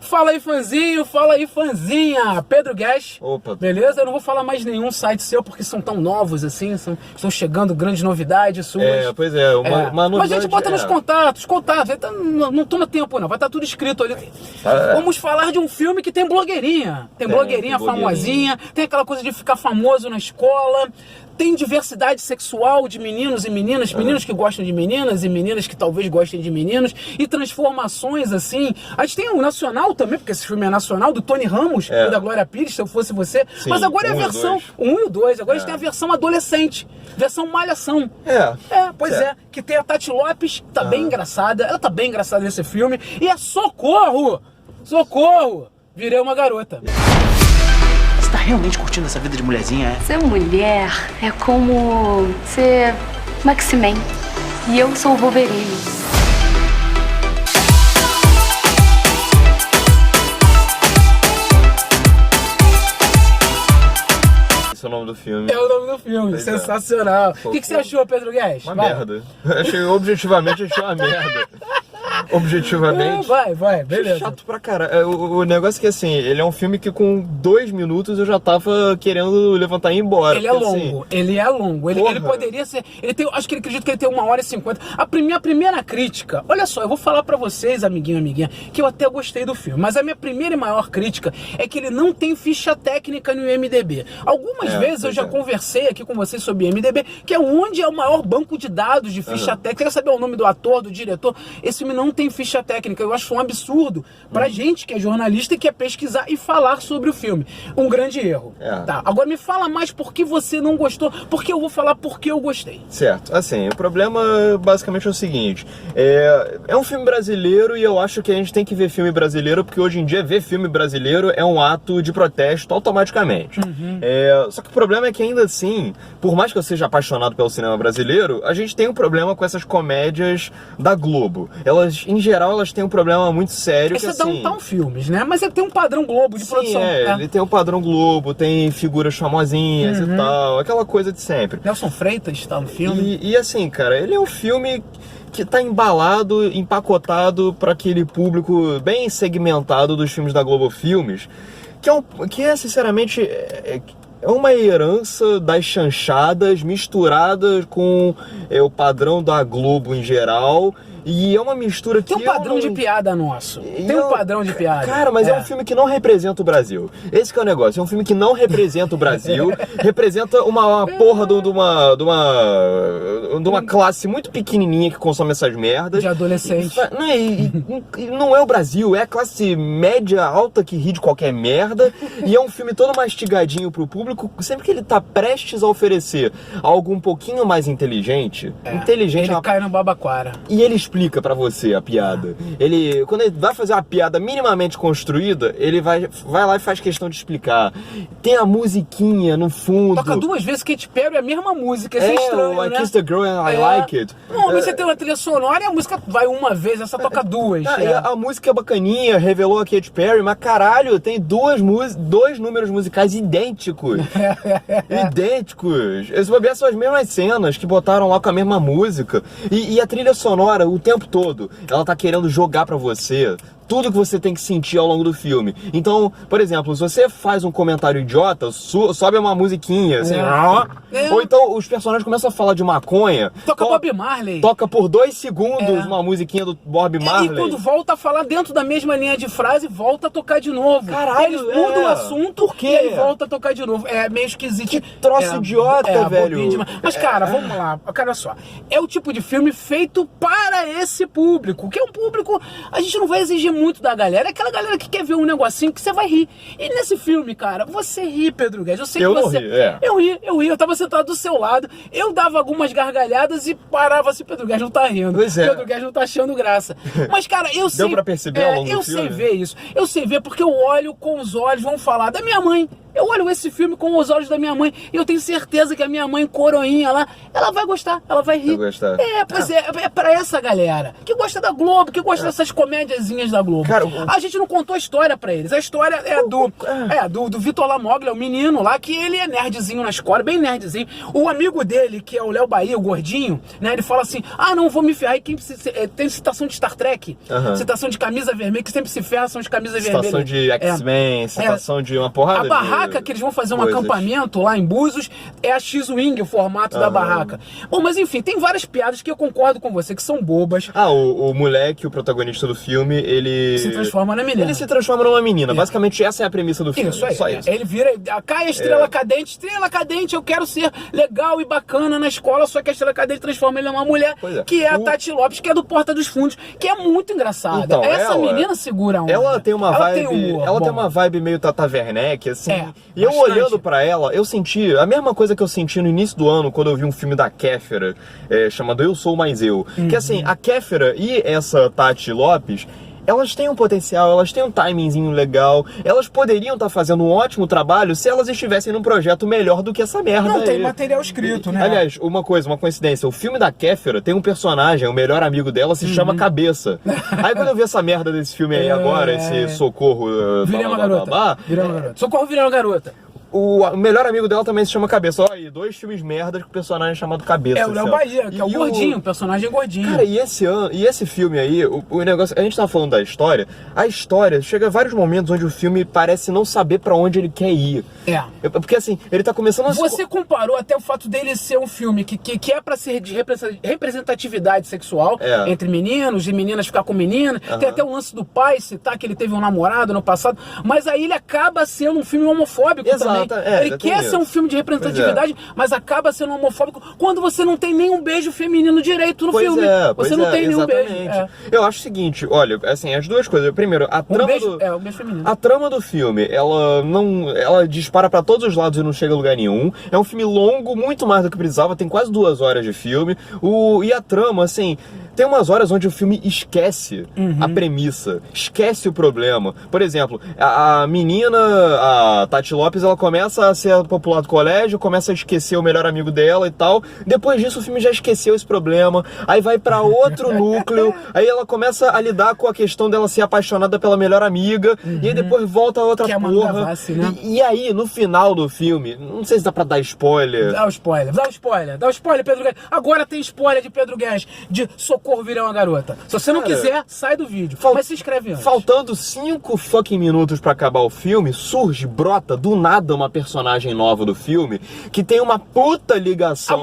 Fala aí, fãzinho, fala aí, fãzinha. Pedro Guedes. Opa. Beleza? Eu não vou falar mais nenhum site seu, porque são tão novos assim, estão chegando grandes novidades suas. Pois é, uma novidade. Mas a gente bota nos contatos, não toma tempo não, vai estar tudo escrito ali. Vamos falar de um filme que tem blogueirinha. Tem blogueirinha famosinha, tem aquela coisa de ficar famoso na escola. Tem diversidade sexual de meninos e meninas, meninos que gostam de meninas e meninas que talvez gostem de meninos, e transformações assim. A gente tem um nacional também, porque esse filme é nacional, do Tony Ramos e da Glória Pires, Se Eu Fosse Você. Sim, mas agora é a versão 1 e o 2, agora a gente tem a versão adolescente, versão malhação. Pois é, que tem a Tati Lopes, que tá bem engraçada, ela tá bem engraçada nesse filme, e é socorro! Socorro! Virei uma garota. Você tá realmente curtindo essa vida de mulherzinha, é? Ser mulher é como ser Maximen. E eu sou o Wolverine. Esse é o nome do filme. É o nome do filme, Pois sensacional. O que você achou, Pedro Guedes? Uma merda. Objetivamente, achei uma merda. Objetivamente. Vai, beleza. Chato pra caralho. O negócio é que, assim, ele é um filme que com 2 minutos eu já tava querendo levantar e ir embora. Ele é longo, ele é longo. Ele poderia ser. Acho que ele acredita que ele tem 1h50. A primeira crítica, olha só, eu vou falar pra vocês, amiguinha, que eu até gostei do filme, mas a minha primeira e maior crítica é que ele não tem ficha técnica no IMDb. Algumas vezes eu já conversei aqui com vocês sobre o IMDb, que é onde é o maior banco de dados de ficha técnica. Quer saber o nome do ator, do diretor? Esse filme não tem ficha técnica. Eu acho um absurdo pra gente que é jornalista e quer pesquisar e falar sobre o filme. Um grande erro. Tá. Agora me fala mais por que você não gostou, porque eu vou falar por que eu gostei. Certo. Assim, o problema basicamente é o seguinte. É um filme brasileiro e eu acho que a gente tem que ver filme brasileiro, porque hoje em dia ver filme brasileiro é um ato de protesto automaticamente. Só que o problema é que ainda assim, por mais que eu seja apaixonado pelo cinema brasileiro, a gente tem um problema com essas comédias da Globo. Elas, em geral, elas têm um problema muito sério. Esse é Downtown Filmes, né? Mas ele tem um padrão Globo de produção. Ele tem um padrão Globo, tem figuras famosinhas e tal, aquela coisa de sempre. Nelson Freitas tá no filme. E assim, cara, ele é um filme que tá embalado, empacotado para aquele público bem segmentado dos filmes da Globo Filmes, que é sinceramente... É uma herança das chanchadas misturada com o padrão da Globo em geral. E é uma mistura que... Tem um padrão de piada nosso. Tem um padrão de piada. Cara, mas é um filme que não representa o Brasil. Esse que é o negócio. É um filme que não representa o Brasil. Representa uma porra de uma classe muito pequenininha que consome essas merdas. De adolescente. E não é o Brasil. É a classe média alta que ri de qualquer merda. E é um filme todo mastigadinho pro público. Sempre que ele tá prestes a oferecer algo um pouquinho mais inteligente. Ele cai no babaquara. E ele explica pra você a piada. Quando ele vai fazer uma piada minimamente construída, ele vai lá e faz questão de explicar. Tem a musiquinha no fundo. Toca 2 vezes Katy Perry, a mesma música. Isso é estranho, I né? Kiss the Girl and I Like It. Normalmente você tem uma trilha sonora e a música vai uma vez, essa toca 2. E a música é bacaninha, revelou a Katy Perry, mas caralho, tem dois números musicais idênticos. Idênticos. Esse bobear são as mesmas cenas que botaram lá com a mesma música. E a trilha sonora, o tempo todo, ela tá querendo jogar pra você tudo que você tem que sentir ao longo do filme. Então, por exemplo, se você faz um comentário idiota, sobe uma musiquinha, assim, ou então os personagens começam a falar de maconha. Toca Bob Marley. Toca por 2 segundos uma musiquinha do Bob Marley. E quando volta a falar dentro da mesma linha de frase, volta a tocar de novo. Caralho, eles mudam o assunto. Por quê? E aí volta a tocar de novo. É meio esquisito. Que troço idiota, velho. Mas, cara, vamos lá. Cara, só. É o tipo de filme feito para esse público, que é um público... A gente não vai exigir muito da galera. É aquela galera que quer ver um negocinho que você vai rir. E nesse filme, cara, você ri, Pedro Guedes. Eu sei que você... Eu ri. Eu tava sentado do seu lado. Eu dava algumas gargalhadas e parava assim, Pedro Guedes não tá rindo. Pois é. Pedro Guedes não tá achando graça. Mas, cara, eu sei... Deu pra perceber ao longo do filme? Eu sei ver isso. Eu sei ver porque eu olho com os olhos, vamos falar da minha mãe. Eu olho esse filme com os olhos da minha mãe e eu tenho certeza que a minha mãe coroinha lá, ela vai gostar, ela vai rir. Vai gostar. Pois é pra essa galera que gosta da Globo, que gosta dessas comédiazinhas da Globo. Cara, a gente não contou a história pra eles. A história é do Vitor Lamoglia, o menino lá, que ele é nerdzinho na escola, bem nerdzinho. O amigo dele, que é o Léo Bahia, o gordinho, né, ele fala assim, não vou me ferrar. E tem citação de Star Trek, citação de camisa vermelha, que sempre se ferra são de camisa vermelha. Citação de X-Men, citação de uma porrada A barraca que eles vão fazer um acampamento lá em Búzios é a X-Wing, o formato da barraca. Bom, mas enfim, tem várias piadas que eu concordo com você, que são bobas. O moleque, o protagonista do filme, ele... se transforma na menina. Ele se transforma numa menina. Basicamente, essa é a premissa do filme. Isso aí. Só isso. Ele vira, cai a estrela cadente, eu quero ser legal e bacana na escola, só que a estrela cadente transforma ele numa mulher, que é a Tati Lopes, que é do Porta dos Fundos, que é muito engraçada. Então, essa menina segura a onda. Ela tem uma vibe, tem uma vibe meio Tata Werneck, assim. E eu bastante. olhando pra ela, eu senti a mesma coisa que eu senti no início do ano, quando eu vi um filme da Kéfera, chamado Eu Sou Mais Eu. Que assim, a Kéfera e essa Tati Lopes, elas têm um potencial, elas têm um timingzinho legal, elas poderiam estar fazendo um ótimo trabalho se elas estivessem num projeto melhor do que essa merda. Não tem material escrito, né? Aliás, uma coincidência, o filme da Kéfera tem um personagem, o melhor amigo dela se chama Cabeça. Aí quando eu vi essa merda desse filme aí agora, esse Socorro... Virei uma garota. Socorro, virei uma garota. O melhor amigo dela também se chama Cabeça. Olha aí, 2 filmes merdas com personagem chamado Cabeça. É o Léo Bahia, que é o gordinho, o personagem gordinho. Cara, e esse filme aí, o negócio... A gente tava falando da história. A história chega a vários momentos onde o filme parece não saber pra onde ele quer ir. Porque assim, ele tá começando a... Você comparou até o fato dele ser um filme que é pra ser de representatividade sexual entre meninos e meninas ficar com meninas. Tem até o lance do pai citar que ele teve um namorado no passado. Mas aí ele acaba sendo um filme homofóbico também. Ele quer ser um filme de representatividade, mas acaba sendo homofóbico quando você não tem nenhum beijo feminino direito no filme. Você não tem nenhum beijo. Eu acho o seguinte, olha, assim, as duas coisas. Primeiro, a trama o beijo feminino. A trama do filme, ela dispara pra todos os lados e não chega a lugar nenhum. É um filme longo, muito mais do que precisava, tem quase 2 horas de filme. E a trama, assim, tem umas horas onde o filme esquece a premissa, esquece o problema. Por exemplo, a menina, a Tati Lopes, ela começa a ser popular do colégio, começa a esquecer o melhor amigo dela e tal. Depois disso, o filme já esqueceu esse problema. Aí vai pra outro núcleo. Aí ela começa a lidar com a questão dela ser apaixonada pela melhor amiga. E aí depois volta a outra porra. Né? E aí, no final do filme, não sei se dá pra dar spoiler. Dá o spoiler, Pedro Guedes. Agora tem spoiler de Pedro Guedes, de Socorro, Virei uma Garota. Se você não quiser, sai do vídeo. Mas se inscreve antes. Faltando 5 fucking minutos pra acabar o filme, brota do nada uma personagem nova do filme que tem uma puta ligação.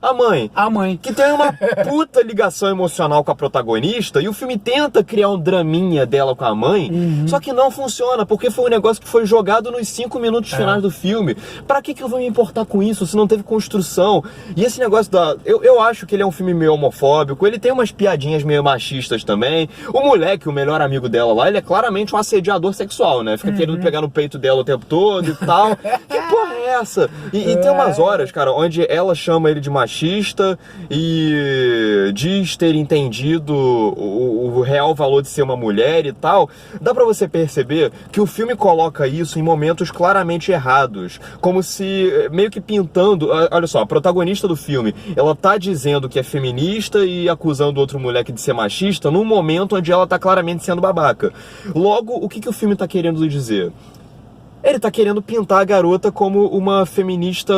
A mãe. Que tem uma puta ligação emocional com a protagonista e o filme tenta criar um draminha dela com a mãe, só que não funciona, porque foi um negócio que foi jogado nos 5 minutos finais do filme. Pra que eu vou me importar com isso se não teve construção? E esse negócio eu acho que ele é um filme meio homofóbico, ele tem umas piadinhas meio machistas também. O moleque, o melhor amigo dela lá, ele é claramente um assediador sexual, né? Fica querendo pegar no peito dela o tempo todo e tal. Que porra é essa? E tem umas horas, cara, onde ela chama ele de machista e diz ter entendido o real valor de ser uma mulher e tal. Dá pra você perceber que o filme coloca isso em momentos claramente errados, como se meio que pintando, olha só, a protagonista do filme, ela tá dizendo que é feminista e acusando outro moleque de ser machista num momento onde ela tá claramente sendo babaca. Logo, o que o filme tá querendo dizer? Ele tá querendo pintar a garota como uma feminista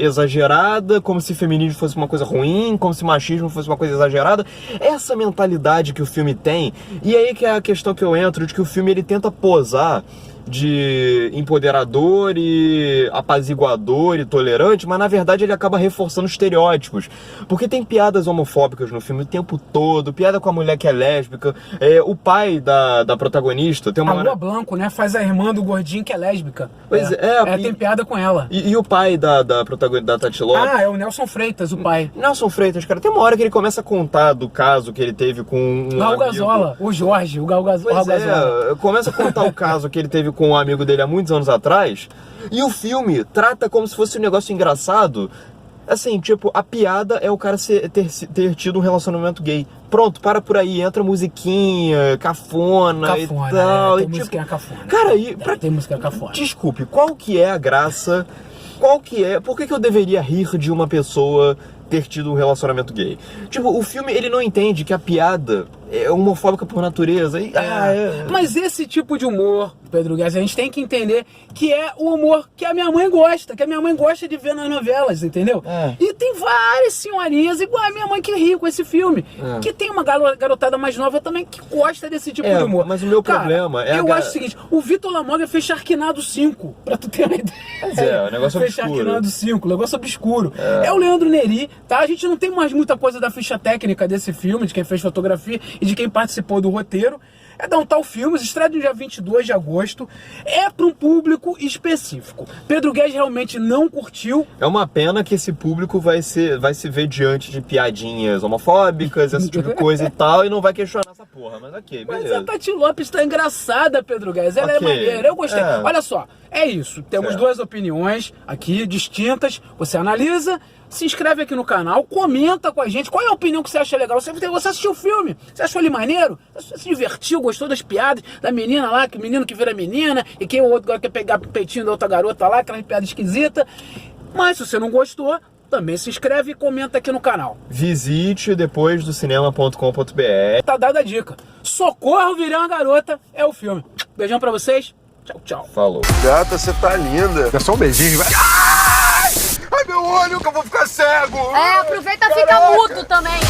exagerada, como se feminismo fosse uma coisa ruim, como se machismo fosse uma coisa exagerada. Essa mentalidade que o filme tem, e aí que é a questão que eu entro, de que o filme ele tenta posar de empoderador e apaziguador e tolerante, mas na verdade ele acaba reforçando estereótipos, porque tem piadas homofóbicas no filme o tempo todo, piada com a mulher que é lésbica, o pai da protagonista tem uma... A Lua Blanco, né, faz a irmã do gordinho que é lésbica. Pois tem piada com ela. E o pai da protagonista, da Tati Lopes... é o Nelson Freitas, o pai. Nelson Freitas, cara, tem uma hora que ele começa a contar do caso que ele teve com um Gal Gazola, o Jorge, o Gal Gazola. Começa a contar o caso que ele teve com um amigo dele há muitos anos atrás, e o filme trata como se fosse um negócio engraçado. Assim, tipo, a piada é o cara ter tido um relacionamento gay. Pronto, para por aí, entra musiquinha, cafona e tal. Tem e, musiquinha tipo, cafona. Cara, e Tem música cafona. desculpe, qual que é a graça? Por que eu deveria rir de uma pessoa ter tido um relacionamento gay? Tipo, o filme, ele não entende que a piada é homofóbica por natureza. Mas esse tipo de humor, Pedro Guedes, a gente tem que entender que é o humor que a minha mãe gosta, de ver nas novelas, entendeu? E tem várias senhorinhas igual a minha mãe que ri com esse filme. Que tem uma garotada mais nova também que gosta desse tipo de humor. Mas o meu problema é eu acho o seguinte, o Vitor Lamoga fez Sharknado 5, pra tu ter uma ideia. Mas o negócio fez obscuro. Sharknado 5, negócio obscuro. É o Leandro Neri, tá? A gente não tem mais muita coisa da ficha técnica desse filme, de quem fez fotografia e de quem participou do roteiro. É Downtown Filmes, estreia no dia 22 de agosto. É para um público específico. Pedro Guedes realmente não curtiu. É uma pena que esse público vai se ver diante de piadinhas homofóbicas, esse tipo de coisa e tal, e não vai questionar essa porra. Mas ok, beleza. Mas a Tati Lopes tá engraçada, Pedro Guedes. Ela é maneira, eu gostei. Olha só, é isso. Temos duas opiniões aqui distintas. Você analisa, se inscreve aqui no canal, comenta com a gente. Qual é a opinião que você acha legal? Você assistiu o filme? Você achou ele maneiro? Você se divertiu? Gostou das piadas da menina lá, que o menino que vira menina, e quem o outro agora quer pegar o peitinho da outra garota lá, aquela piada esquisita. Mas se você não gostou, também se inscreve e comenta aqui no canal. Visite depois do cinema.com.br. Tá dada a dica. Socorro, virei uma garota é o filme. Beijão pra vocês. Tchau, tchau. Falou. Gata, você tá linda. É só um beijinho, vai. Ai, meu olho, que eu vou ficar cego. Aproveita e fica mudo também.